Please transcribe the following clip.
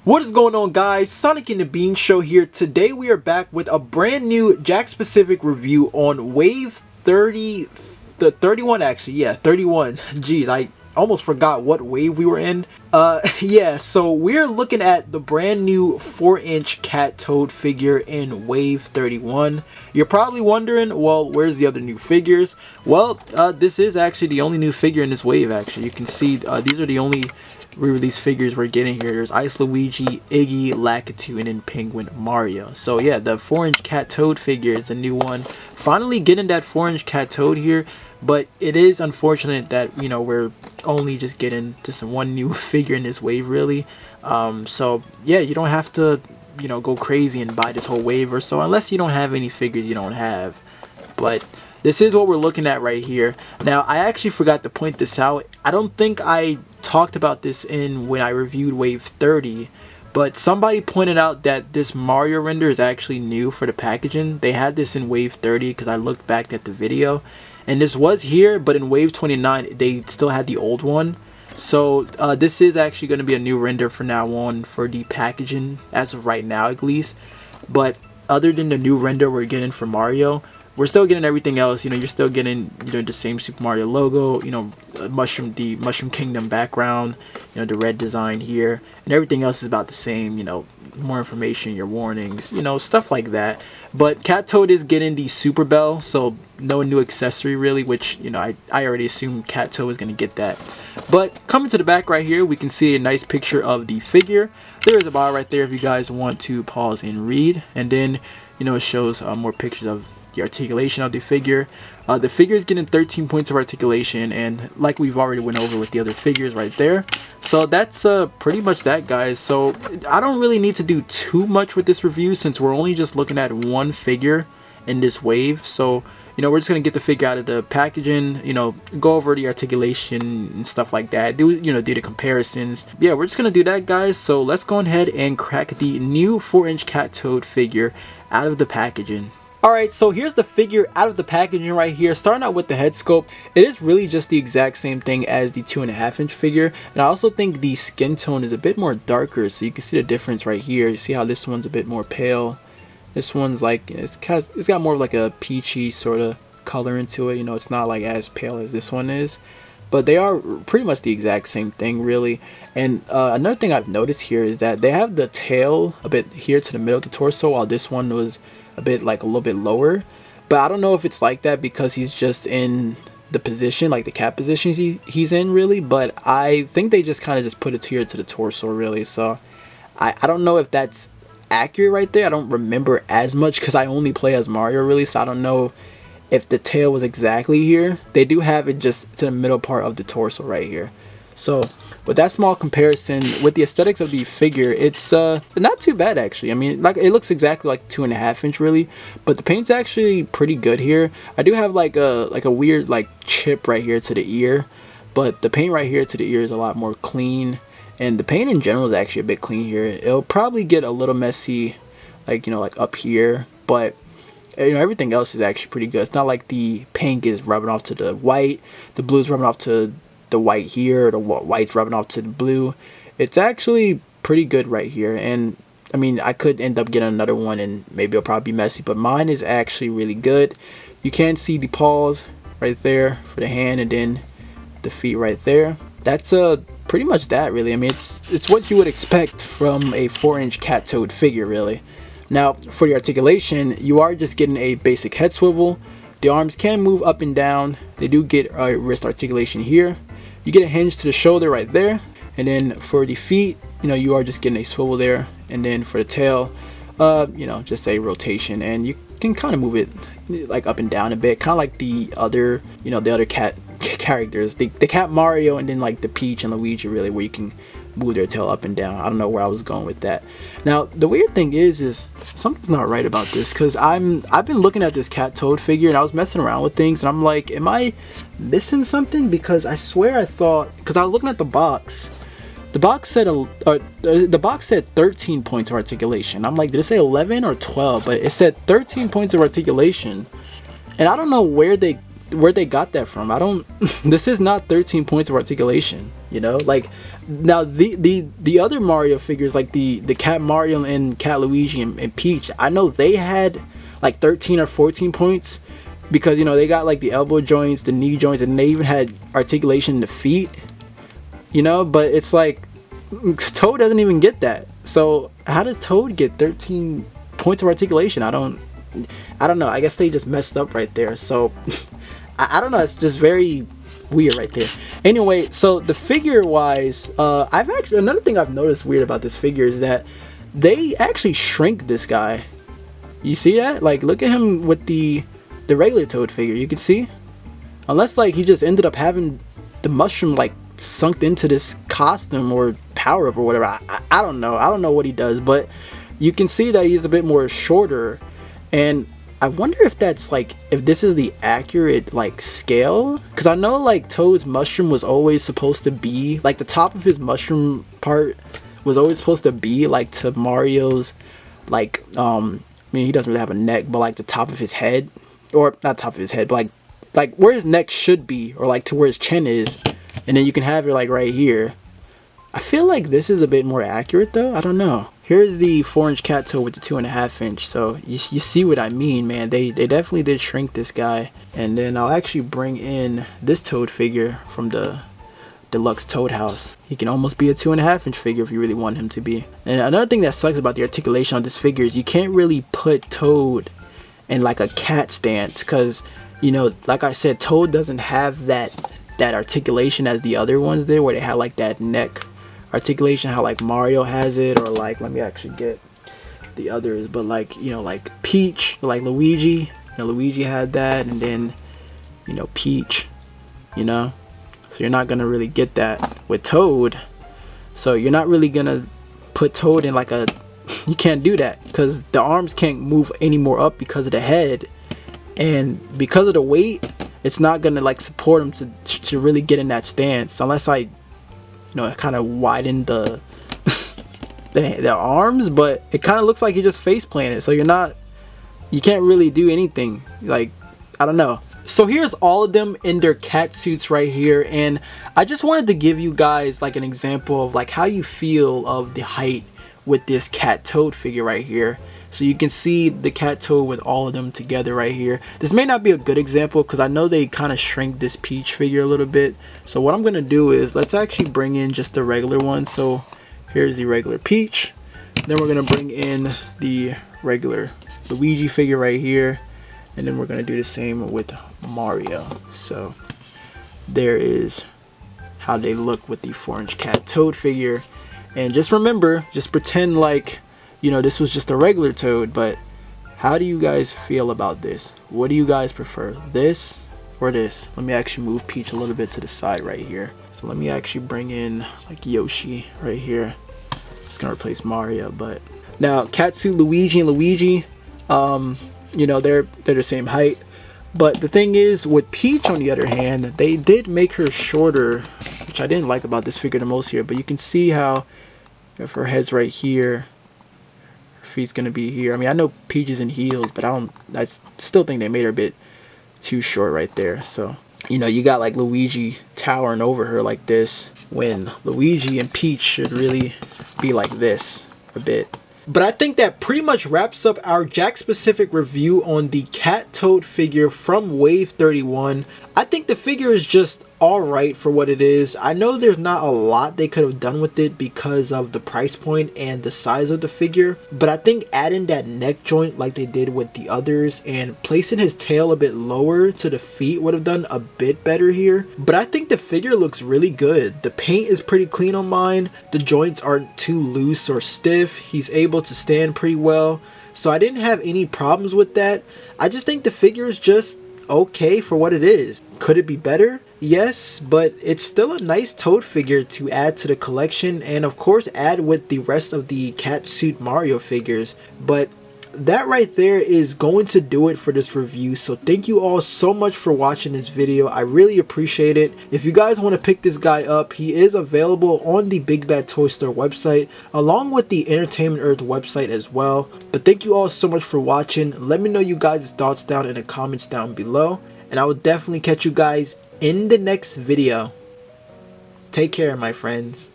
What is going on, guys? Sonic and the Bean Show here. Today we are back with a brand new Jakks specific review on Wave 30, the 31 actually, yeah, 31. Jeez, I almost forgot what wave we were in. Yeah, so we're looking at the brand new 4-inch cat toad figure in Wave 31. You're probably wondering, well, where's the other new figures? Well, this is actually the only new figure in this wave, actually. You can see these are the only re-release figures we're getting here. There's Ice Luigi, Iggy, Lakitu, and then Penguin Mario. So yeah, the 4-inch cat toad figure is a new one. Finally getting that 4-inch cat toad here, but it is unfortunate that, you know, we're only just getting just one new figure in this wave, really. So yeah, you don't have to, you know, go crazy and buy this whole wave or so, unless you don't have any figures you don't have. But this is what we're looking at right here. Now, I actually forgot to point this out. I don't think I talked about this when I reviewed Wave 30, but somebody pointed out that this Mario render is actually new for the packaging. They had this in Wave 30 because I looked back at the video, and this was here, but in Wave 29 they still had the old one. So this is actually going to be a new render from now on for the packaging, as of right now at least. But other than the new render we're getting for Mario, we're still getting everything else. You know, you're still getting, you know, the same Super Mario logo, you know, the Mushroom Kingdom background, you know, the red design here, and everything else is about the same. You know, more information, your warnings, you know, stuff like that. But Cat Toad is getting the Super Bell, so no new accessory really, which, you know, I already assumed Cat Toad was going to get that. But coming to the back right here, we can see a nice picture of the figure. There is a bar right there if you guys want to pause and read, and then, you know, it shows more pictures of the articulation of the figure. The figure is getting 13 points of articulation, and like we've already went over with the other figures right there. So that's pretty much that, guys. So I don't really need to do too much with this review since we're only just looking at one figure in this wave. So, you know, we're just gonna get the figure out of the packaging, you know, go over the articulation and stuff like that, do the comparisons. Yeah, we're just gonna do that, guys. So let's go ahead and crack the new 4-inch cat toad figure out of the packaging. Alright, so here's the figure out of the packaging right here. Starting out with the head sculpt, it is really just the exact same thing as the 2.5-inch figure. And I also think the skin tone is a bit more darker, so you can see the difference right here. You see how this one's a bit more pale. This one's like, it's got more of like a peachy sort of color into it. You know, it's not like as pale as this one is. But they are pretty much the exact same thing, really. And another thing I've noticed here is that they have the tail a bit here to the middle of the torso, while this one was a little bit lower. But I don't know if it's like that because he's just in the position, like the cat position he's in, really. But I think they just kind of just put it here to the torso, really. So I don't know if that's accurate right there. I don't remember as much because I only play as Mario, really. So I don't know if the tail was exactly here. They do have it just to the middle part of the torso right here. So with that small comparison, with the aesthetics of the figure, it's not too bad actually. I mean, like, it looks exactly like 2.5-inch really, but the paint's actually pretty good here. I do have like a weird like chip right here to the ear, but the paint right here to the ear is a lot more clean, and the paint in general is actually a bit clean here. It'll probably get a little messy, like, you know, like up here, but you know, everything else is actually pretty good. It's not like the pink is rubbing off to the white, the blue is rubbing off to the white here, the white's rubbing off to the blue. It's actually pretty good right here. And I mean, I could end up getting another one and maybe it'll probably be messy, but mine is actually really good. You can see the paws right there for the hand, and then the feet right there. That's pretty much that, really. I mean, it's what you would expect from a 4-inch cat toad figure, really. Now for the articulation, you are just getting a basic head swivel. The arms can move up and down. They do get a wrist articulation here. You get a hinge to the shoulder right there, and then for the feet, you know, you are just getting a swivel there, and then for the tail, you know, just a rotation, and you can kind of move it like up and down a bit, kind of like the other, you know, the other cat characters, the cat Mario, and then like the Peach and Luigi, really, where you can move their tail up and down. I don't know where I was going with that. Now the weird thing is something's not right about this, because I've been looking at this cat toad figure and I was messing around with things, and I'm like, am I missing something? Because I swear I thought, because I was looking at the box said the box said 13 points of articulation. I'm like, did it say 11 or 12? But it said 13 points of articulation, and I don't know where they where they got that from. I don't this is not 13 points of articulation, you know? Like, now the other Mario figures, like the Cat Mario and Cat Luigi and Peach, I know they had like 13 or 14 points, because, you know, they got like the elbow joints, the knee joints, and they even had articulation in the feet, you know? But it's like Toad doesn't even get that. So how does Toad get 13 points of articulation? I don't know. I guess they just messed up right there. So I don't know. It's just very weird right there. Anyway, so the figure wise, I've actually, another thing I've noticed weird about this figure is that they actually shrink this guy. You see that? Like, look at him with the regular Toad figure. You can see, unless like he just ended up having the mushroom like sunk into this costume or power up or whatever. I don't know. I don't know what he does, but you can see that he's a bit more shorter. And I wonder if that's like, if this is the accurate like scale, because I know like Toad's mushroom was always supposed to be like, the top of his mushroom part was always supposed to be like to Mario's, like I mean, he doesn't really have a neck, but like the top of his head, or not top of his head, but like where his neck should be, or like to where his chin is, and then you can have it like right here. I feel like this is a bit more accurate though. I don't know. Here's the 4-inch cat Toad with the 2.5-inch. So you see what I mean, man. They definitely did shrink this guy. And then I'll actually bring in this Toad figure from the deluxe Toad house. He can almost be a 2.5-inch figure if you really want him to be. And another thing that sucks about the articulation on this figure is you can't really put Toad in like a cat stance, because, you know, like I said, Toad doesn't have that articulation as the other ones did, where they have like that neck articulation, how like Mario has it, or like, let me actually get the others, but like, you know, like Peach, like Luigi, you know, Luigi had that, and then, you know, Peach, you know, so you're not gonna really get that with Toad. So you're not really gonna put Toad in like a, you can't do that, because the arms can't move any more up because of the head, and because of the weight, it's not gonna like support him to really get in that stance, unless I, you know, kind of widen the the arms, but it kind of looks like you're just face planted, so you can't really do anything. Like, I don't know. So here's all of them in their cat suits right here, and I just wanted to give you guys like an example of like how you feel of the height with this cat Toad figure right here. So you can see the cat Toad with all of them together right here. This may not be a good example because I know they kind of shrink this Peach figure a little bit. So what I'm going to do is, let's actually bring in just the regular one. So here's the regular Peach. Then we're going to bring in the regular Luigi figure right here. And then we're going to do the same with Mario. So there is how they look with the 4-inch cat Toad figure. And just remember, just pretend like, you know, this was just a regular Toad. But how do you guys feel about this? What do you guys prefer, this or this? Let me actually move Peach a little bit to the side right here. So let me actually bring in like Yoshi right here. Just gonna replace Mario. But now Catsuit Luigi and Luigi, you know, they're the same height. But the thing is, with Peach on the other hand, they did make her shorter, which I didn't like about this figure the most here. But you can see how if her head's right here, feet's gonna be here. I mean, I know Peach is in heels, but I still think they made her a bit too short right there. So, you know, you got like Luigi towering over her like this, when Luigi and Peach should really be like this a bit. But I think that pretty much wraps up our Jakks specific review on the cat Toad figure from Wave 31. I think the figure is just alright for what it is. I know there's not a lot they could have done with it because of the price point and the size of the figure, but I think adding that neck joint like they did with the others and placing his tail a bit lower to the feet would have done a bit better here. But I think the figure looks really good. The paint is pretty clean on mine. The joints aren't too loose or stiff. He's able to stand pretty well. So I didn't have any problems with that. I just think the figure is just okay for what it is. Could it be better? Yes, but it's still a nice Toad figure to add to the collection, and of course add with the rest of the Catsuit Mario figures. But that right there is going to do it for this review. So thank you all so much for watching this video. I really appreciate it. If you guys want to pick this guy up, he is available on the Big Bad Toy Store website, along with the Entertainment Earth website as well. But thank you all so much for watching. Let me know you guys' thoughts down in the comments down below. and I will definitely catch you guys in the next video. Take care, my friends.